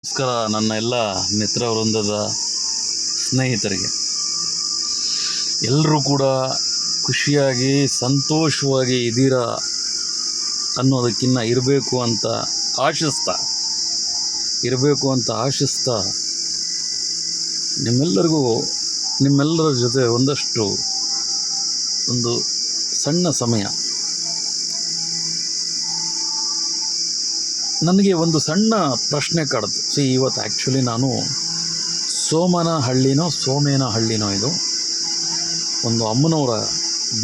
ನಮಸ್ಕಾರ ನನ್ನ ಎಲ್ಲ ಮಿತ್ರ ವೃಂದದ ಸ್ನೇಹಿತರಿಗೆ. ಎಲ್ಲರೂ ಕೂಡ ಖುಷಿಯಾಗಿ ಸಂತೋಷವಾಗಿ ಇದ್ದೀರಾ ಅನ್ನೋದಕ್ಕಿಂತ ಇರಬೇಕು ಅಂತ ಆಶಿಸ್ತಾ ನಿಮ್ಮೆಲ್ಲರ ಜೊತೆ ಒಂದು ಸಣ್ಣ ಸಮಯ. ನನಗೆ ಒಂದು ಸಣ್ಣ ಪ್ರಶ್ನೆ ಕಾಡುತ್ತೆ. ಇವತ್ತು ಆ್ಯಕ್ಚುಲಿ ನಾನು ಸೋಮೇನಹಳ್ಳಿನೋ ಇದು ಒಂದು ಅಮ್ಮನವರ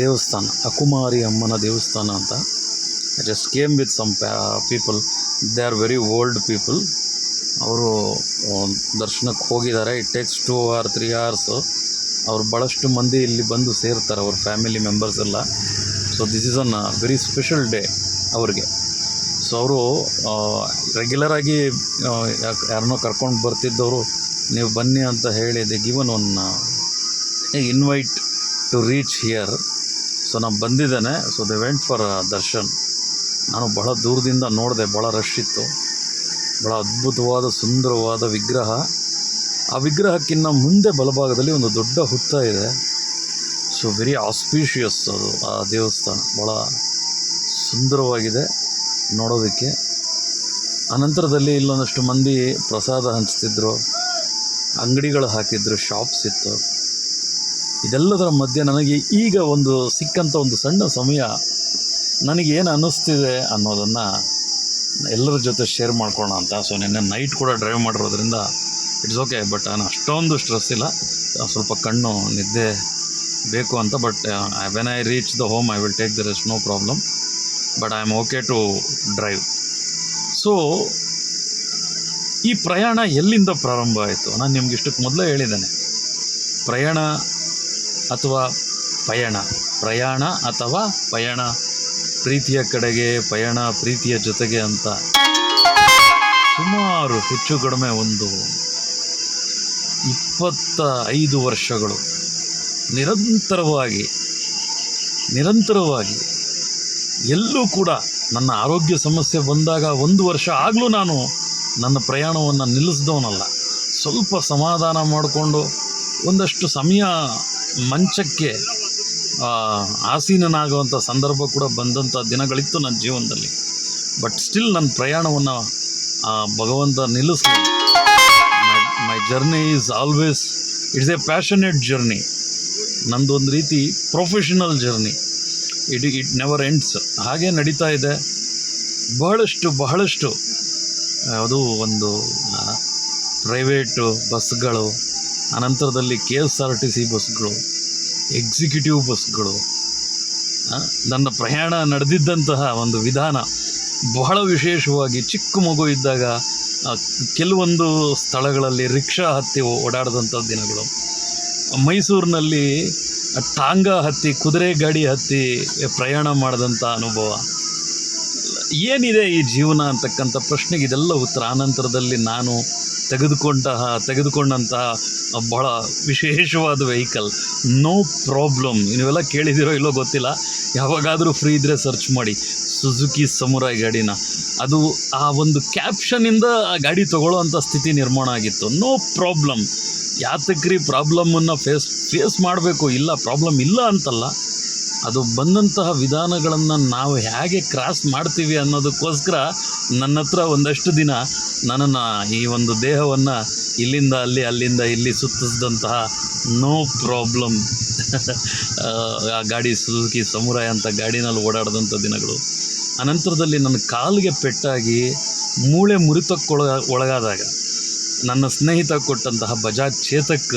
ದೇವಸ್ಥಾನ, ಅಕುಮಾರಿ ಅಮ್ಮನ ದೇವಸ್ಥಾನ ಅಂತ. I just came with some people, they are very old people. ಅವರು ದರ್ಶನಕ್ಕೆ ಹೋಗಿದ್ದಾರೆ. It takes 2 or 3 hours. ಅವ್ರು ಭಾಳಷ್ಟು ಮಂದಿ ಇಲ್ಲಿ ಬಂದು ಸೇರ್ತಾರೆ, ಅವ್ರ ಫ್ಯಾಮಿಲಿ ಮೆಂಬರ್ಸ್ ಎಲ್ಲ. So this is an very special day ಅವ್ರಿಗೆ. ಸೊ ಅವರು ರೆಗ್ಯುಲರಾಗಿ ಯಾರನ್ನೋ ಕರ್ಕೊಂಡು ಬರ್ತಿದ್ದವರು ನೀವು ಬನ್ನಿ ಅಂತ ಹೇಳಿ they given one invite to reach here. So ನಾನು ಬಂದಿದ್ದೇನೆ. So they went for darshan. ನಾನು ಬಹಳ ದೂರದಿಂದ ನೋಡಿದೆ, ಭಾಳ ರಶ್ ಇತ್ತು. ಭಾಳ ಅದ್ಭುತವಾದ ಸುಂದರವಾದ ವಿಗ್ರಹ. ಆ ವಿಗ್ರಹಕ್ಕಿಂತ ಮುಂದೆ ಬಲಭಾಗದಲ್ಲಿ ಒಂದು ದೊಡ್ಡ ಹುತ್ತ ಇದೆ. ಸೊ ವೆರಿ ಆಸ್ಪೀಷಿಯಸ್ ಅದು ಆ ದೇವಸ್ಥಾನ, ಭಾಳ ಸುಂದರವಾಗಿದೆ ನೋಡೋದಕ್ಕೆ. ಅನಂತರದಲ್ಲಿ ಇಲ್ಲೊಂದಷ್ಟು ಮಂದಿ ಪ್ರಸಾದ ಹಂಚ್ತಿದ್ರು, ಅಂಗಡಿಗಳು ಹಾಕಿದ್ರು, ಶಾಪ್ಸ್ ಇತ್ತು. ಇದೆಲ್ಲದರ ಮಧ್ಯೆ ನನಗೆ ಈಗ ಸಿಕ್ಕಂಥ ಒಂದು ಸಣ್ಣ ಸಮಯ ನನಗೇನು ಅನ್ನಿಸ್ತಿದೆ ಅನ್ನೋದನ್ನು ಎಲ್ಲರ ಜೊತೆ ಶೇರ್ ಮಾಡ್ಕೊಳ್ಳೋಣ ಅಂತ. ಸೊ ನಿನ್ನೆ ನೈಟ್ ಕೂಡ ಡ್ರೈವ್ ಮಾಡಿರೋದ್ರಿಂದ ಇಟ್ಸ್ ಓಕೆ. ಬಟ್ ನಾನು ಅಷ್ಟೊಂದು ಸ್ಟ್ರೆಸ್ ಇಲ್ಲ, ಸ್ವಲ್ಪ ಕಣ್ಣು ನಿದ್ದೆ ಬೇಕು ಅಂತ. But when I reach the home I will take the rest, no problem. But I am okay to drive. So ಈ ಪ್ರಯಾಣ ಎಲ್ಲಿಂದ ಪ್ರಾರಂಭ ಆಯಿತು? ನಾನು ನಿಮ್ಗೆ ಇಷ್ಟಕ್ಕೆ ಮೊದಲೇ ಹೇಳಿದ್ದೇನೆ, ಪ್ರಯಾಣ ಅಥವಾ ಪಯಣ, ಪ್ರೀತಿಯ ಕಡೆಗೆ ಪಯಣ, ಪ್ರೀತಿಯ ಜೊತೆಗೆ ಅಂತ ಸುಮಾರು ಹೆಚ್ಚು ಕಡಿಮೆ ಒಂದು 25 ವರ್ಷಗಳು ನಿರಂತರವಾಗಿ ಎಲ್ಲೂ ಕೂಡ ನನ್ನ ಆರೋಗ್ಯ ಸಮಸ್ಯೆ ಬಂದಾಗ 1 ವರ್ಷ ಆಗಲೂ ನಾನು ನನ್ನ ಪ್ರಯಾಣವನ್ನು ನಿಲ್ಲಿಸಿದವನಲ್ಲ. ಸ್ವಲ್ಪ ಸಮಾಧಾನ ಮಾಡಿಕೊಂಡು ಒಂದಷ್ಟು ಸಮಯ ಮಂಚಕ್ಕೆ ಆಸೀನನಾಗುವಂಥ ಸಂದರ್ಭ ಕೂಡ ಬಂದಂಥ ದಿನಗಳಿತ್ತು ನನ್ನ ಜೀವನದಲ್ಲಿ. ಬಟ್ ಸ್ಟಿಲ್ ನನ್ನ ಪ್ರಯಾಣವನ್ನು ಭಗವಂತ ನಿಲ್ಲಿಸಲಿಲ್ಲ. My journey is always it's a passionate journey. ನಂದೊಂದು ರೀತಿ professional journey. It never ends. ಹಾಗೇ ನಡೀತಾ ಇದೆ. ಬಹಳಷ್ಟು ಅದು ಒಂದು ಪ್ರೈವೇಟು ಬಸ್ಗಳು, ಅನಂತರದಲ್ಲಿ KSRTC ಬಸ್ಗಳು, ಎಕ್ಸಿಕ್ಯೂಟಿವ್ ಬಸ್ಗಳು. ನನ್ನ ಪ್ರಯಾಣ ನಡೆದಿದ್ದಂತಹ ಒಂದು ವಿಧಾನ ಬಹಳ ವಿಶೇಷವಾಗಿ ಚಿಕ್ಕ ಮಗು ಇದ್ದಾಗ ಕೆಲವೊಂದು ಸ್ಥಳಗಳಲ್ಲಿ ರಿಕ್ಷಾ ಹತ್ತಿ ಓಡಾಡಿದಂಥ ದಿನಗಳು, ಮೈಸೂರಿನಲ್ಲಿ ಟಾಂಗಾ ಹತ್ತಿ, ಕುದುರೆ ಗಾಡಿ ಹತ್ತಿ ಪ್ರಯಾಣ ಮಾಡಿದಂಥ ಅನುಭವ. ಏನಿದೆ ಈ ಜೀವನ ಅಂತಕ್ಕಂಥ ಪ್ರಶ್ನೆಗೆ ಇದೆಲ್ಲ ಉತ್ತರ. ಆನಂತರದಲ್ಲಿ ನಾನು ತೆಗೆದುಕೊಂಡಂತಹ ಬಹಳ ವಿಶೇಷವಾದ ವೆಹಿಕಲ್, ನೋ ಪ್ರಾಬ್ಲಮ್. ನೀವೆಲ್ಲ ಕೇಳಿದಿರೋ ಇಲ್ಲೋ ಗೊತ್ತಿಲ್ಲ, ಯಾವಾಗಾದರೂ ಫ್ರೀ ಇದ್ದರೆ ಸರ್ಚ್ ಮಾಡಿ, ಸುಜುಕಿ ಸಮುರಾಯ್ ಗಾಡಿನ. ಅದು ಆ ಒಂದು ಕ್ಯಾಪ್ಷನಿಂದ ಆ ಗಾಡಿ ತೊಗೊಳ್ಳೋ ಅಂಥ ಸ್ಥಿತಿ ನಿರ್ಮಾಣ ಆಗಿತ್ತು. No problem. ಯಾತಕ್ರಿ ಪ್ರಾಬ್ಲಮ್ಮನ್ನು ಫೇಸ್ ಮಾಡಬೇಕು? ಇಲ್ಲ, ಪ್ರಾಬ್ಲಮ್ ಇಲ್ಲ ಅಂತಲ್ಲ, ಅದು ಬಂದಂತಹ ವಿಧಾನಗಳನ್ನು ನಾವು ಹೇಗೆ ಕ್ರಾಸ್ ಮಾಡ್ತೀವಿ ಅನ್ನೋದಕ್ಕೋಸ್ಕರ ನನ್ನ ಹತ್ರ ಒಂದಷ್ಟು ದಿನ ನನ್ನನ್ನು ಈ ಒಂದು ದೇಹವನ್ನು ಇಲ್ಲಿಂದ ಅಲ್ಲಿ, ಅಲ್ಲಿಂದ ಇಲ್ಲಿ ಸುತ್ತಿಸಿದಂತಹ ನೋ ಪ್ರಾಬ್ಲಮ್ ಆ ಗಾಡಿ, ಸುಜುಕಿ ಸಮುರಾಯ್ ಅಂತ ಗಾಡಿನಲ್ಲಿ ಓಡಾಡಿದಂಥ ದಿನಗಳು. ಅನಂತರದಲ್ಲಿ ನನ್ನ ಕಾಲಿಗೆ ಪೆಟ್ಟಾಗಿ ಮೂಳೆ ಒಳಗಾದಾಗ ನನ್ನ ಸ್ನೇಹಿತ ಕೊಟ್ಟಂತಹ ಬಜಾಜ್ ಚೇತಕ್,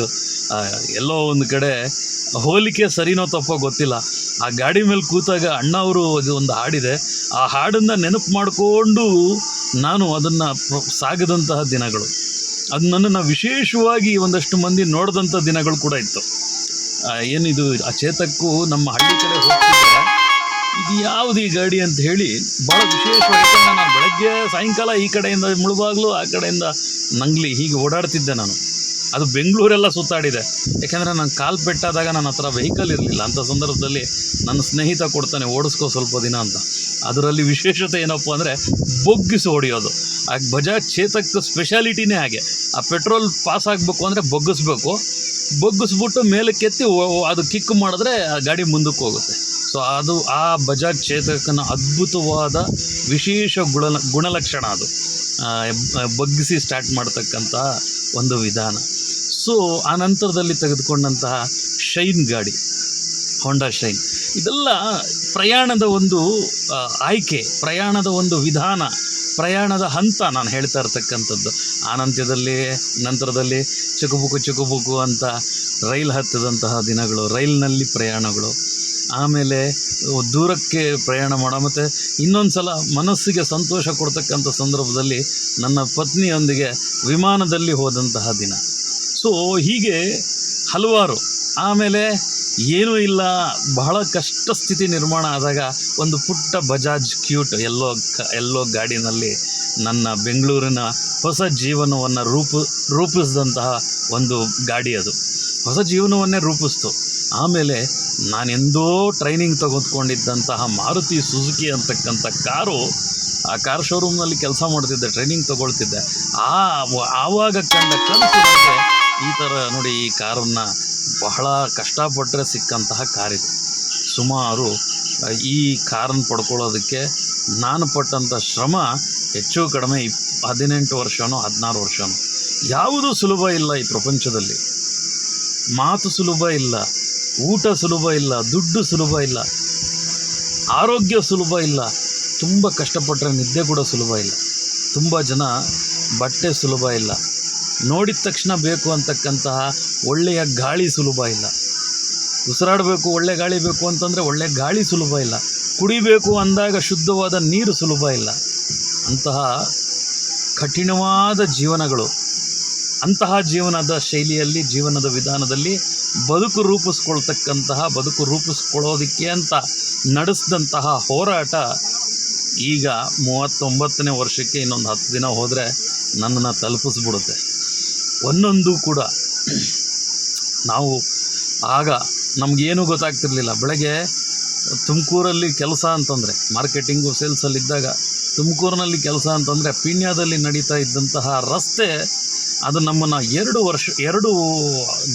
ಎಲ್ಲೋ ಒಂದು ಕಡೆ ಹೋಲಿಕೆ ಸರಿನೋ ತಪ್ಪೋ ಗೊತ್ತಿಲ್ಲ, ಆ ಗಾಡಿ ಮೇಲೆ ಕೂತಾಗ ಅಣ್ಣ ಅವರು ಒಂದು ಹಾಡಿದೆ, ಆ ಹಾಡನ್ನು ನೆನಪು ಮಾಡಿಕೊಂಡು ನಾನು ಅದನ್ನು ಸಾಗದಂತಹ ದಿನಗಳು. ಅದು ನನ್ನನ್ನು ವಿಶೇಷವಾಗಿ ಒಂದಷ್ಟು ಮಂದಿ ನೋಡಿದಂಥ ದಿನಗಳು ಕೂಡ ಇತ್ತು. ಏನಿದು ಆ ಚೇತಕ್ಕು ನಮ್ಮ ಹಳ್ಳಿ ಕಡೆ ಹೋಗ್ತಿದ್ದೆ, ಇದು ಯಾವುದು ಈ ಗಾಡಿ ಅಂತ ಹೇಳಿ ಭಾಳ ವಿಶೇಷವಾಗಿ ನಾನು ಬೆಳಗ್ಗೆ ಸಾಯಂಕಾಲ ಈ ಕಡೆಯಿಂದ ಮುಳುಬಾಗ್ಲು, ಆ ಕಡೆಯಿಂದ ನಂಗ್ಲಿ ಹೀಗೆ ಓಡಾಡ್ತಿದ್ದೆ ನಾನು. ಅದು ಬೆಂಗಳೂರೆಲ್ಲ ಸುತ್ತಾಡಿದೆ. ಯಾಕೆಂದರೆ ನಾನು ಕಾಲು ಪೆಟ್ಟಾದಾಗ ನನ್ನ ಹತ್ರ ವೆಹಿಕಲ್ ಇರಲಿಲ್ಲ. ಅಂಥ ಸಂದರ್ಭದಲ್ಲಿ ನನ್ನ ಸ್ನೇಹಿತ ಕೊಡ್ತಾನೆ, ಓಡಿಸ್ಕೋ ಸ್ವಲ್ಪ ದಿನ ಅಂತ. ಅದರಲ್ಲಿ ವಿಶೇಷತೆ ಏನಪ್ಪ ಅಂದರೆ ಬೊಗ್ಗಿಸಿ ಹೊಡೆಯೋದು. ಆ ಬಜಾಜ್ ಚೇತಕ್ ಸ್ಪೆಷಾಲಿಟಿನೇ ಹಾಗೆ. ಆ ಪೆಟ್ರೋಲ್ ಪಾಸ್ ಆಗಬೇಕು ಅಂದರೆ ಬಗ್ಗಿಸ್ಬಿಟ್ಟು ಮೇಲಕ್ಕೆತ್ತಿ ಅದು ಕಿಕ್ ಮಾಡಿದ್ರೆ ಆ ಗಾಡಿ ಮುಂದಕ್ಕೆ ಹೋಗುತ್ತೆ. ಸೊ ಅದು ಆ ಬಜಾಜ್ ಚೇತಕನ ಅದ್ಭುತವಾದ ವಿಶೇಷ ಗುಣಲಕ್ಷಣ ಅದು, ಬಗ್ಗಿಸಿ ಸ್ಟಾರ್ಟ್ ಮಾಡ್ತಕ್ಕಂಥ ಒಂದು ವಿಧಾನ. ಸೊ ಆ ನಂತರದಲ್ಲಿ ತೆಗೆದುಕೊಂಡಂತಹ ಶೈನ್ ಗಾಡಿ, ಹೋಂಡಾ ಶೈನ್, ಇದೆಲ್ಲ ಪ್ರಯಾಣದ ಒಂದು ಆಯ್ಕೆ, ಪ್ರಯಾಣದ ಒಂದು ವಿಧಾನ, ಪ್ರಯಾಣದ ಹಂತ ನಾನು ಹೇಳ್ತಾ ಇರ್ತಕ್ಕಂಥದ್ದು. ಆ ನಂತರದಲ್ಲಿ ಚುಕುಬುಕು ಅಂತ ರೈಲ್ ಹತ್ತಿದಂತಹ ದಿನಗಳು, ರೈಲ್ನಲ್ಲಿ ಪ್ರಯಾಣಗಳು, ಆಮೇಲೆ ದೂರಕ್ಕೆ ಪ್ರಯಾಣ ಮಾಡೋ, ಮತ್ತು ಇನ್ನೊಂದು ಸಲ ಮನಸ್ಸಿಗೆ ಸಂತೋಷ ಕೊಡ್ತಕ್ಕಂಥ ಸಂದರ್ಭದಲ್ಲಿ ನನ್ನ ಪತ್ನಿಯೊಂದಿಗೆ ವಿಮಾನದಲ್ಲಿ ಹೋದಂತಹ ದಿನ. ಸೊ ಹೀಗೆ ಹಲವಾರು. ಆಮೇಲೆ ಏನೂ ಇಲ್ಲ, ಬಹಳ ಕಷ್ಟ ಸ್ಥಿತಿ ನಿರ್ಮಾಣ ಆದಾಗ ಒಂದು ಪುಟ್ಟ ಬಜಾಜ್ ಕ್ಯೂಟ್ ಎಲ್ಲೋ ಗಾಡಿನಲ್ಲಿ ನನ್ನ ಬೆಂಗಳೂರಿನ ಹೊಸ ಜೀವನವನ್ನು ರೂಪಿಸಿದಂತಹ ಒಂದು ಗಾಡಿ ಅದು. ಹೊಸ ಜೀವನವನ್ನೇ ರೂಪಿಸ್ತು. ಆಮೇಲೆ ನಾನೆಂದೋ ಟ್ರೈನಿಂಗ್ ತೆಗೆದುಕೊಂಡಿದ್ದಂತಹ ಮಾರುತಿ ಸುಜುಕಿ ಅಂತಕ್ಕಂಥ ಕಾರು, ಆ ಕಾರ್ ಶೋರೂಮ್ನಲ್ಲಿ ಕೆಲಸ ಮಾಡ್ತಿದ್ದೆ, ಟ್ರೈನಿಂಗ್ ತೊಗೊಳ್ತಿದ್ದೆ. ಆವಾಗ ಕಂಡ ಕನಸಿಗೆ ಈ ಥರ ನೋಡಿ, ಈ ಕಾರನ್ನು ಬಹಳ ಕಷ್ಟಪಟ್ಟರೆ ಸಿಕ್ಕಂತಹ ಕಾರಿದು. ಸುಮಾರು ಈ ಕಾರನ್ನು ಪಡ್ಕೊಳ್ಳೋದಕ್ಕೆ ನಾನು ಪಟ್ಟಂಥ ಶ್ರಮ ಹೆಚ್ಚು ಕಡಿಮೆ 18 ವರ್ಷನೋ 16 ವರ್ಷನೋ. ಯಾವುದೂ ಸುಲಭ ಇಲ್ಲ ಈ ಪ್ರಪಂಚದಲ್ಲಿ. ಮಾತು ಸುಲಭ ಇಲ್ಲ, ಊಟ ಸುಲಭ ಇಲ್ಲ, ದುಡ್ಡು ಸುಲಭ ಇಲ್ಲ, ಆರೋಗ್ಯ ಸುಲಭ ಇಲ್ಲ. ತುಂಬ ಕಷ್ಟಪಟ್ಟರೆ ನಿದ್ದೆ ಕೂಡ ಸುಲಭ ಇಲ್ಲ. ತುಂಬ ಜನ ಬಟ್ಟೆ ಸುಲಭ ಇಲ್ಲ, ನೋಡಿದ ತಕ್ಷಣ ಬೇಕು ಅಂತಕ್ಕಂತಹ ಒಳ್ಳೆಯ ಗಾಳಿ ಸುಲಭ ಇಲ್ಲ. ಉಸಿರಾಡಬೇಕು, ಒಳ್ಳೆ ಗಾಳಿ ಬೇಕು ಅಂತಂದರೆ ಒಳ್ಳೆ ಗಾಳಿ ಸುಲಭ ಇಲ್ಲ. ಕುಡಿಬೇಕು ಅಂದಾಗ ಶುದ್ಧವಾದ ನೀರು ಸುಲಭ ಇಲ್ಲ. ಅಂತಹ ಕಠಿಣವಾದ ಜೀವನಗಳು, ಅಂತಹ ಜೀವನದ ಶೈಲಿಯಲ್ಲಿ, ಜೀವನದ ವಿಧಾನದಲ್ಲಿ ಬದುಕು ರೂಪಿಸ್ಕೊಳ್ಳೋದಕ್ಕೆ ಅಂತ ನಡೆಸಿದಂತಹ ಹೋರಾಟ ಈಗ 39ನೇ ವರ್ಷಕ್ಕೆ ಇನ್ನೊಂದು 10 ದಿನ ಹೋದರೆ ನನ್ನನ್ನು ತಲುಪಿಸ್ಬಿಡುತ್ತೆ. ಒಂದೊಂದು ಕೂಡ ನಾವು ಆಗ ನಮಗೇನೂ ಗೊತ್ತಾಗ್ತಿರ್ಲಿಲ್ಲ. ಬೆಳಗ್ಗೆ ತುಮಕೂರಲ್ಲಿ ಕೆಲಸ ಅಂತಂದರೆ, ಮಾರ್ಕೆಟಿಂಗು ಸೇಲ್ಸಲ್ಲಿದ್ದಾಗ ತುಮಕೂರಿನಲ್ಲಿ ಕೆಲಸ ಅಂತಂದರೆ ಪೀಣ್ಯದಲ್ಲಿ ನಡೀತಾ ಇದ್ದಂತಹ ರಸ್ತೆ ಅದು ನಮ್ಮನ್ನು 2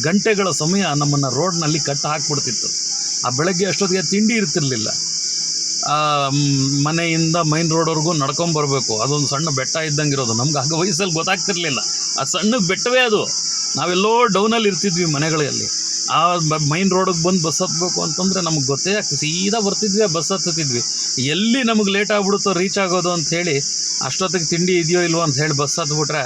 ಗಂಟೆಗಳ ಸಮಯ ನಮ್ಮನ್ನು ರೋಡ್ನಲ್ಲಿ ಕಟ್ಟ ಹಾಕ್ಬಿಡ್ತಿತ್ತು. ಆ ಬೆಳಗ್ಗೆ ಅಷ್ಟೊತ್ತಿಗೆ ತಿಂಡಿ ಇರ್ತಿರಲಿಲ್ಲ. ಮನೆಯಿಂದ ಮೈನ್ ರೋಡ್ವರೆಗೂ ನಡ್ಕೊಂಬರ್ಬೇಕು. ಅದೊಂದು ಸಣ್ಣ ಬೆಟ್ಟ ಇದ್ದಂಗೆ ಇರೋದು. ನಮ್ಗೆ ಆಗ ವಯಸ್ಸಲ್ಲಿ ಗೊತ್ತಾಗ್ತಿರ್ಲಿಲ್ಲ, ಆ ಸಣ್ಣ ಬೆಟ್ಟವೇ ಅದು. ನಾವೆಲ್ಲೋ ಡೌನಲ್ಲಿ ಇರ್ತಿದ್ವಿ ಮನೆಗಳಲ್ಲಿ. ಆ ಮೈನ್ ರೋಡಿಗೆ ಬಂದು ಬಸ್ ಹತ್ತಬೇಕು ಅಂತಂದರೆ ನಮ್ಗೆ ಗೊತ್ತೇ ಆಗ್ತಿತ್ತು. ಸೀದಾ ಬರ್ತಿದ್ವಿ, ಬಸ್ ಹತ್ತಿದ್ವಿ. ಎಲ್ಲಿ ನಮಗೆ ಲೇಟ್ ಆಗ್ಬಿಡುತ್ತೋ ರೀಚ್ ಆಗೋದು ಅಂಥೇಳಿ, ಅಷ್ಟೊತ್ತಿಗೆ ತಿಂಡಿ ಇದೆಯೋ ಇಲ್ವೋ ಅಂತ ಹೇಳಿ ಬಸ್ ಹತ್ಬಿಟ್ರೆ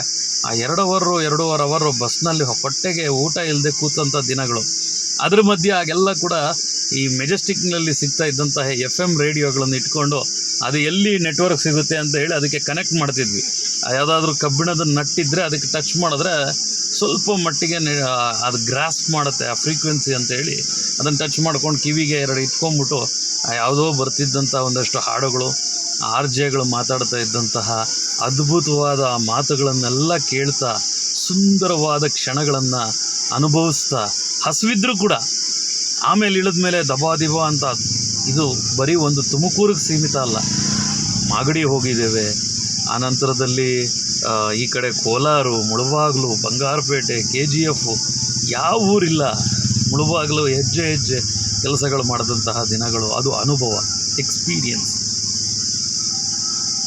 ಆ 2.5 ಅವರು ಬಸ್ನಲ್ಲಿ ಹೊಟ್ಟೆಗೆ ಊಟ ಇಲ್ಲದೆ ಕೂತಂಥ ದಿನಗಳು. ಅದ್ರ ಮಧ್ಯೆ ಆಗೆಲ್ಲ ಕೂಡ ಈ ಮೆಜೆಸ್ಟಿಕ್ನಲ್ಲಿ ಸಿಗ್ತಾ ಇದ್ದಂತಹ FM ರೇಡಿಯೋಗಳನ್ನು ಇಟ್ಕೊಂಡು ಅದು ಎಲ್ಲಿ ನೆಟ್ವರ್ಕ್ ಸಿಗುತ್ತೆ ಅಂತ ಹೇಳಿ ಅದಕ್ಕೆ ಕನೆಕ್ಟ್ ಮಾಡ್ತಿದ್ವಿ. ಯಾವುದಾದ್ರೂ ಕಬ್ಬಿಣದ ನಟ್ಟಿದ್ದರೆ ಅದಕ್ಕೆ ಟಚ್ ಮಾಡಿದ್ರೆ ಸ್ವಲ್ಪ ಮಟ್ಟಿಗೆ ಅದು ಗ್ರಾಸ್ಪ್ ಮಾಡುತ್ತೆ ಆ ಫ್ರೀಕ್ವೆನ್ಸಿ ಅಂತೇಳಿ ಅದನ್ನು ಟಚ್ ಮಾಡ್ಕೊಂಡು ಕಿವಿಗೆ 2 ಇಟ್ಕೊಂಡ್ಬಿಟ್ಟು ಯಾವುದೋ ಬರ್ತಿದ್ದಂಥ ಒಂದಷ್ಟು ಹಾಡುಗಳು, RJಗಳು ಮಾತಾಡ್ತಾ ಇದ್ದಂತಹ ಅದ್ಭುತವಾದ ಮಾತುಗಳನ್ನೆಲ್ಲ ಕೇಳ್ತಾ ಸುಂದರವಾದ ಕ್ಷಣಗಳನ್ನು ಅನುಭವಿಸ್ತಾ ಹಸಿವಿದ್ರೂ ಕೂಡ ಆಮೇಲೆ ಇಳಿದ ಮೇಲೆ ದಬಾದಿಬ ಅಂತ. ಇದು ಬರೀ ಒಂದು ತುಮಕೂರಿಗೆ ಸೀಮಿತ ಅಲ್ಲ, ಮಾಗಡಿ ಹೋಗಿದ್ದೇವೆ. ಆನಂತರದಲ್ಲಿ ಈ ಕಡೆ ಕೋಲಾರ, ಮುಳಬಾಗಿಲು, ಬಂಗಾರಪೇಟೆ, KGF, ಯಾವ ಊರಿಲ್ಲ. ಮುಳಬಾಗಿಲು ಹೆಜ್ಜೆ ಕೆಲಸಗಳು ಮಾಡಿದಂತಹ ದಿನಗಳು, ಅದು ಅನುಭವ, ಎಕ್ಸ್ಪೀರಿಯನ್ಸ್.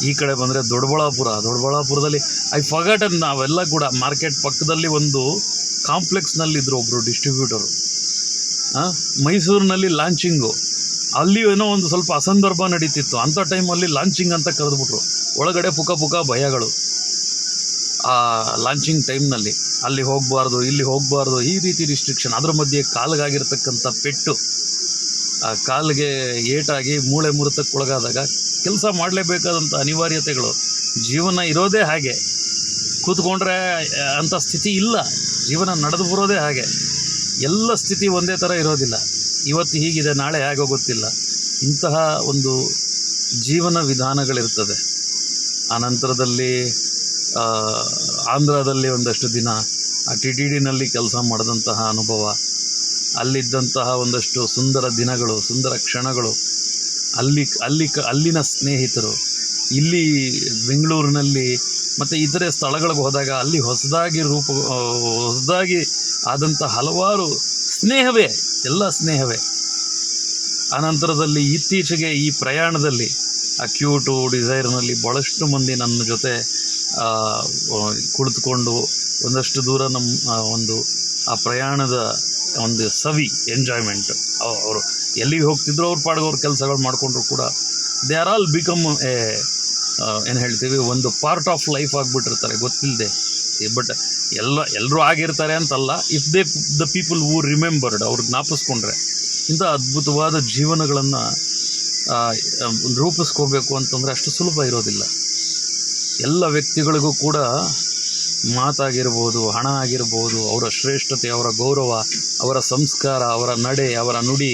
ಈ ಕಡೆ ಬಂದರೆ ದೊಡ್ಡಬಳ್ಳಾಪುರದಲ್ಲಿ ಫರ್ಗಾಟನ್, ನಾವೆಲ್ಲ ಕೂಡ ಮಾರ್ಕೆಟ್ ಪಕ್ಕದಲ್ಲಿ ಒಂದು ಕಾಂಪ್ಲೆಕ್ಸ್ನಲ್ಲಿದ್ದರು ಒಬ್ಬರು ಡಿಸ್ಟ್ರಿಬ್ಯೂಟರು. ಮೈಸೂರಿನಲ್ಲಿ ಲಾಂಚಿಂಗು, ಅಲ್ಲಿ ಏನೋ ಒಂದು ಸ್ವಲ್ಪ ಅಸಂದರ್ಭ ನಡೀತಿತ್ತು. ಅಂಥ ಟೈಮಲ್ಲಿ ಲಾಂಚಿಂಗ್ ಅಂತ ಕರೆದ್ಬಿಟ್ರು. ಒಳಗಡೆ ಪುಕ ಭಯಗಳು. ಆ ಲಾಂಚಿಂಗ್ ಟೈಮ್ನಲ್ಲಿ ಅಲ್ಲಿ ಹೋಗಬಾರ್ದು, ಇಲ್ಲಿ ಹೋಗಬಾರ್ದು, ಈ ರೀತಿ ರಿಸ್ಟ್ರಿಕ್ಷನ್. ಅದ್ರ ಮಧ್ಯೆ ಕಾಲಿಗಾಗಿರ್ತಕ್ಕಂಥ ಪೆಟ್ಟು, ಆ ಕಾಲಿಗೆ ಏಟಾಗಿ ಮೂಳೆ ಮುರಿತಕ್ಕೊಳಗಾದಾಗ ಕೆಲಸ ಮಾಡಲೇಬೇಕಾದಂಥ ಅನಿವಾರ್ಯತೆಗಳು. ಜೀವನ ಇರೋದೇ ಹಾಗೆ, ಕೂತ್ಕೊಂಡ್ರೆ ಅಂಥ ಸ್ಥಿತಿ ಇಲ್ಲ. ಜೀವನ ನಡೆದು ಬರೋದೇ ಹಾಗೆ. ಎಲ್ಲ ಸ್ಥಿತಿ ಒಂದೇ ಥರ ಇರೋದಿಲ್ಲ. ಇವತ್ತು ಹೀಗಿದೆ, ನಾಳೆ ಹೇಗೋ ಗೊತ್ತಿಲ್ಲ. ಇಂತಹ ಒಂದು ಜೀವನ ವಿಧಾನಗಳಿರ್ತದೆ. ಆನಂತರದಲ್ಲಿ ಆಂಧ್ರದಲ್ಲಿ ಒಂದಷ್ಟು ದಿನ TTDನಲ್ಲಿ ಕೆಲಸ ಮಾಡಿದಂತಹ ಅನುಭವ, ಅಲ್ಲಿದ್ದಂತಹ ಒಂದಷ್ಟು ಸುಂದರ ದಿನಗಳು, ಸುಂದರ ಕ್ಷಣಗಳು, ಅಲ್ಲಿನ ಸ್ನೇಹಿತರು, ಇಲ್ಲಿ ಬೆಂಗಳೂರಿನಲ್ಲಿ ಮತ್ತು ಇತರೆ ಸ್ಥಳಗಳಿಗೆ ಹೋದಾಗ ಅಲ್ಲಿ ಹೊಸದಾಗಿ ಆದಂಥ ಹಲವಾರು ಸ್ನೇಹವೇ, ಎಲ್ಲ ಸ್ನೇಹವೇ. ಆನಂತರದಲ್ಲಿ ಇತ್ತೀಚೆಗೆ ಈ ಪ್ರಯಾಣದಲ್ಲಿ ಆ ಕ್ಯೂಟು ಡಿಸೈರ್ನಲ್ಲಿ ಭಾಳಷ್ಟು ಮಂದಿ ನನ್ನ ಜೊತೆ ಕುಳಿತುಕೊಂಡು ಒಂದಷ್ಟು ದೂರ ನಮ್ಮ ಆ ಪ್ರಯಾಣದ ಒಂದು ಸವಿ ಎಂಜಾಯ್ಮೆಂಟ್. ಅವರು ಎಲ್ಲಿಗೆ ಹೋಗ್ತಿದ್ರು ಅವ್ರ ಪಾಡ್ಗೆ ಅವ್ರ ಕೆಲಸಗಳು ಮಾಡಿಕೊಂಡ್ರು ಕೂಡ ದೇ ಆರ್ ಆಲ್ ಬಿಕಮ್ ಏನು ಹೇಳ್ತೀವಿ, ಒಂದು ಪಾರ್ಟ್ ಆಫ್ ಲೈಫ್ ಆಗಿಬಿಟ್ಟಿರ್ತಾರೆ ಗೊತ್ತಿಲ್ಲದೆ. ಬಟ್ ಎಲ್ಲರೂ ಆಗಿರ್ತಾರೆ ಅಂತಲ್ಲ, if the people who remembered, ಅವ್ರು ಜ್ಞಾಪಿಸ್ಕೊಂಡ್ರೆ ಇಂಥ ಅದ್ಭುತವಾದ ಜೀವನಗಳನ್ನು ರೂಪಿಸ್ಕೋಬೇಕು ಅಂತಂದರೆ ಅಷ್ಟು ಸುಲಭ ಇರೋದಿಲ್ಲ. ಎಲ್ಲ ವ್ಯಕ್ತಿಗಳಿಗೂ ಕೂಡ ಮಾತಾಗಿರ್ಬೋದು, ಹಣ ಆಗಿರ್ಬೋದು, ಅವರ ಶ್ರೇಷ್ಠತೆ, ಅವರ ಗೌರವ, ಅವರ ಸಂಸ್ಕಾರ, ಅವರ ನಡೆ, ಅವರ ನುಡಿ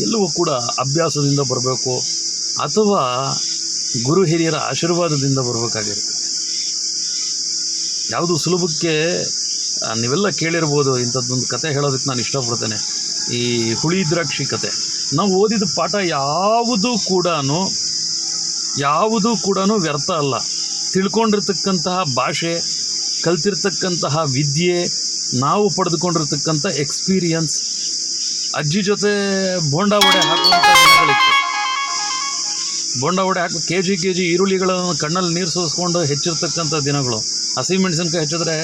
ಎಲ್ಲವೂ ಕೂಡ ಅಭ್ಯಾಸದಿಂದ ಬರಬೇಕು ಅಥವಾ ಗುರು ಹಿರಿಯರ ಆಶೀರ್ವಾದದಿಂದ ಬರಬೇಕಾಗಿರ್ತದೆ. ಯಾವುದು ಸುಲಭಕ್ಕೆ ನೀವೆಲ್ಲ ಕೇಳಿರ್ಬೋದು. ಇಂಥದ್ದೊಂದು ಕತೆ ಹೇಳೋದಕ್ಕೆ ನಾನು ಇಷ್ಟಪಡ್ತೇನೆ. ಈ ಹುಳಿ ದ್ರಾಕ್ಷಿ ಕತೆ. ನಾವು ಓದಿದ ಪಾಠ ಯಾವುದೂ ಕೂಡ ವ್ಯರ್ಥ ಅಲ್ಲ. ತಿಳ್ಕೊಂಡಿರ್ತಕ್ಕಂತಹ ಭಾಷೆ, ಕಲ್ತಿರ್ತಕ್ಕಂತಹ ವಿದ್ಯೆ, ನಾವು ಪಡೆದುಕೊಂಡಿರ್ತಕ್ಕಂಥ ಎಕ್ಸ್ಪೀರಿಯನ್ಸ್. ಅಜ್ಜಿ ಜೊತೆ ಬೋಂಡ ವಡೆ ಹಾಕುವಂಥ ದಿನಗಳಿತ್ತು. ಬೋಂಡ ವಡೆ ಹಾಕಿ ಕೆ ಜಿ ಈರುಳ್ಳಿಗಳನ್ನು ಕಣ್ಣಲ್ಲಿ ನೀರು ಸೋಸ್ಕೊಂಡು ಹೆಚ್ಚಿರ್ತಕ್ಕಂಥ ದಿನಗಳು. ಹಸಿಮೆಣಸಿನ್ಕಾಯಿ ಹೆಚ್ಚಿದ್ರೆ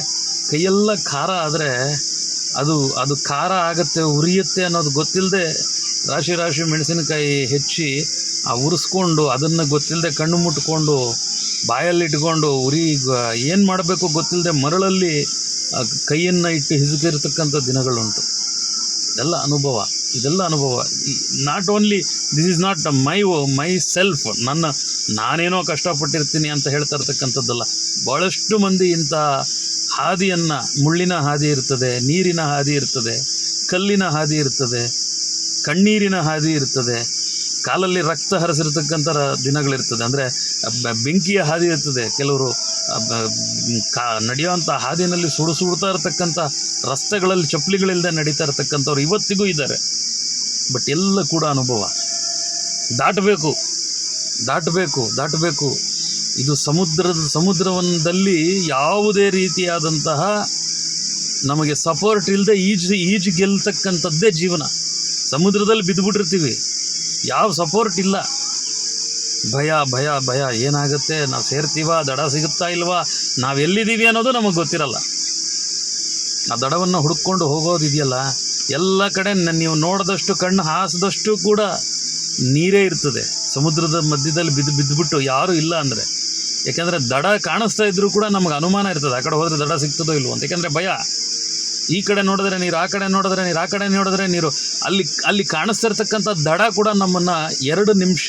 ಕೈಯೆಲ್ಲ ಖಾರ ಆದರೆ ಅದು ಖಾರ ಆಗುತ್ತೆ, ಉರಿಯುತ್ತೆ ಅನ್ನೋದು ಗೊತ್ತಿಲ್ಲದೆ ರಾಶಿ ಮೆಣಸಿನಕಾಯಿ ಹೆಚ್ಚಿ ಉರಿಸ್ಕೊಂಡು ಅದನ್ನು ಗೊತ್ತಿಲ್ಲದೆ ಕಣ್ಣು ಮುಟ್ಕೊಂಡು ಬಾಯಲ್ಲಿಟ್ಕೊಂಡು ಏನು ಮಾಡಬೇಕು ಗೊತ್ತಿಲ್ಲದೆ ಮರಳಲ್ಲಿ ಕೈಯನ್ನು ಇಟ್ಟು ಹಿಸುಕಿರ್ತಕ್ಕಂಥ ದಿನಗಳುಂಟು. ಇದೆಲ್ಲ ಅನುಭವ. Not only this is not my self, ನಾನೇನೋ ಕಷ್ಟಪಟ್ಟಿರ್ತೀನಿ ಅಂತ ಹೇಳ್ತಾ ಇರ್ತಕ್ಕಂಥದ್ದಲ್ಲ. ಭಾಳಷ್ಟು ಮಂದಿ ಇಂಥ ಹಾದಿಯನ್ನು, ಮುಳ್ಳಿನ ಹಾದಿ ಇರ್ತದೆ, ನೀರಿನ ಹಾದಿ ಇರ್ತದೆ, ಕಲ್ಲಿನ ಹಾದಿ ಇರ್ತದೆ, ಕಣ್ಣೀರಿನ ಹಾದಿ ಇರ್ತದೆ, ಕಾಲಲ್ಲಿ ರಕ್ತ ಹರಿಸಿರ್ತಕ್ಕಂಥ ದಿನಗಳಿರ್ತದೆ. ಅಂದರೆ ಬೆಂಕಿಯ ಹಾದಿ ಇರ್ತದೆ. ಕೆಲವರು ನಡೆಯುವಂಥ ಹಾದಿನಲ್ಲಿ ಸುಡ್ತಾ ಇರತಕ್ಕಂಥ ರಸ್ತೆಗಳಲ್ಲಿ ಚಪ್ಪಲಿಗಳಿಲ್ಲದೆ ನಡೀತಾ ಇರತಕ್ಕಂಥವ್ರು ಇವತ್ತಿಗೂ ಇದ್ದಾರೆ. ಬಟ್ ಎಲ್ಲ ಕೂಡ ಅನುಭವ. ದಾಟಬೇಕು. ಇದು ಸಮುದ್ರದಲ್ಲಿ ಯಾವುದೇ ರೀತಿಯಾದಂತಹ ನಮಗೆ ಸಪೋರ್ಟ್ ಇಲ್ಲದೆ ಈಜು ಗೆಲ್ತಕ್ಕಂಥದ್ದೇ ಜೀವನ. ಸಮುದ್ರದಲ್ಲಿ ಬಿದ್ದುಬಿಟ್ಟಿರ್ತೀವಿ, ಯಾವ ಸಪೋರ್ಟ್ ಇಲ್ಲ. ಭಯ ಏನಾಗುತ್ತೆ, ನಾವು ಸೇರ್ತೀವ, ದಡ ಸಿಗುತ್ತಾ ಇಲ್ವಾ, ನಾವು ಎಲ್ಲಿದ್ದೀವಿ ಅನ್ನೋದು ನಮಗೆ ಗೊತ್ತಿರಲ್ಲ. ಆ ದಡವನ್ನು ಹುಡುಕೊಂಡು ಹೋಗೋದಿದೆಯಲ್ಲ, ಎಲ್ಲ ಕಡೆ ನೀವು ನೋಡಿದಷ್ಟು, ಕಣ್ಣು ಹಾಸಿದಷ್ಟು ಕೂಡ ನೀರೇ ಇರ್ತದೆ. ಸಮುದ್ರದ ಮಧ್ಯದಲ್ಲಿ ಬಿದ್ದುಬಿಟ್ಟು ಯಾರೂ ಇಲ್ಲ ಅಂದರೆ, ಯಾಕೆಂದರೆ ದಡ ಕಾಣಿಸ್ತಾ ಇದ್ದರೂ ಕೂಡ ನಮಗೆ ಅನುಮಾನ ಇರ್ತದೆ, ಆ ಕಡೆ ಹೋದರೆ ದಡ ಸಿಗ್ತದೋ ಇಲ್ವೋ ಅಂತ. ಯಾಕೆಂದರೆ ಭಯ. ಈ ಕಡೆ ನೋಡಿದ್ರೆ ನೀರು, ಆ ಕಡೆ ನೋಡಿದ್ರೆ ನೀರು, ಆ ಕಡೆ ನೋಡಿದ್ರೆ ನೀರು. ಅಲ್ಲಿ ಕಾಣಿಸ್ತಾ ಇರ್ತಕ್ಕಂಥ ದಡ ಕೂಡ ನಮ್ಮನ್ನು 2 ನಿಮಿಷ